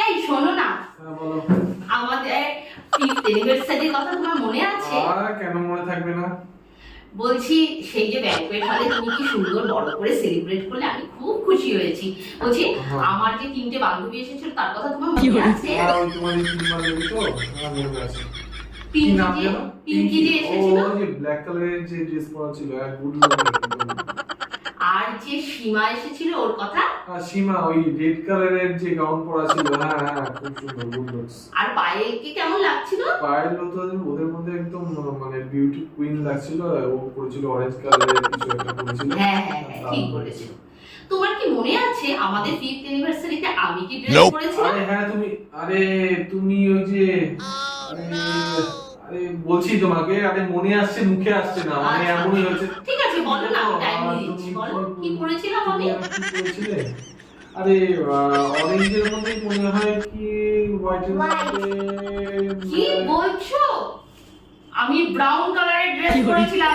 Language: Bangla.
এই শোনো না, হ্যাঁ বলো। আমাদের ফিফথ অ্যানিভার্সারির কথা তোমার মনে আছে? কেন মনে থাকবে না? বলছি সেই যে ব্যাংকুয়েট হলে তুমি কি সুন্দর বড় করে সেলিব্রেট করলে, আমি খুব খুশি হয়েছি। বলছি আমার যে 3টে বান্ধবী এসেছিল তার কথা তোমার মনে আছে? ওই তোমার এই তিন বান্ধবী তো? হ্যাঁ মনে আছে। কি পিঙ্কি নাম যে যেন? পিঙ্কি যে এসেছিল, ও যে ব্ল্যাক কালারের যে ড্রেস পরা ছিল, গুড লুক। আর যে সীমা এসেছিল ওর কথা, আর সীমা ওই রেড কালারের যে গাউন পরা ছিল, হ্যাঁ হ্যাঁ খুব সুন্দর, গুড লুকস। আর পায়েলকে কেমন লাগছিল? পায়েল তো ওদের মধ্যে একদম মানে বিউটি কুইন লাগছিল। ও পরেছিল অরেঞ্জ কালারের কিছু একটা পরেছিল। হ্যাঁ হ্যাঁ হ্যাঁ ঠিক বলেছো। তোমার কি মনে আছে আমাদের ফিফথ অ্যানিভার্সারিতে আমি কি ড্রেস পরেছিলাম? আরে হ্যাঁ তুমি ওই যে আরে আরে বলছি তোমাকে, আরে মনে আসছে মুখে আসছে না, মানে আচ্ছা, এমনই হয়েছে। ঠিক আছে বলো না, আমি টাইম দিয়ে দিচ্ছি। বলো কি পরেছিলাম আমি? কি করেছিলে? আরে অরেঞ্জের মধ্যে মনে হয় কি হোয়াইটের মধ্যে। কি বলছো? আমি ব্রাউন কালারের ড্রেস পরেছিলাম।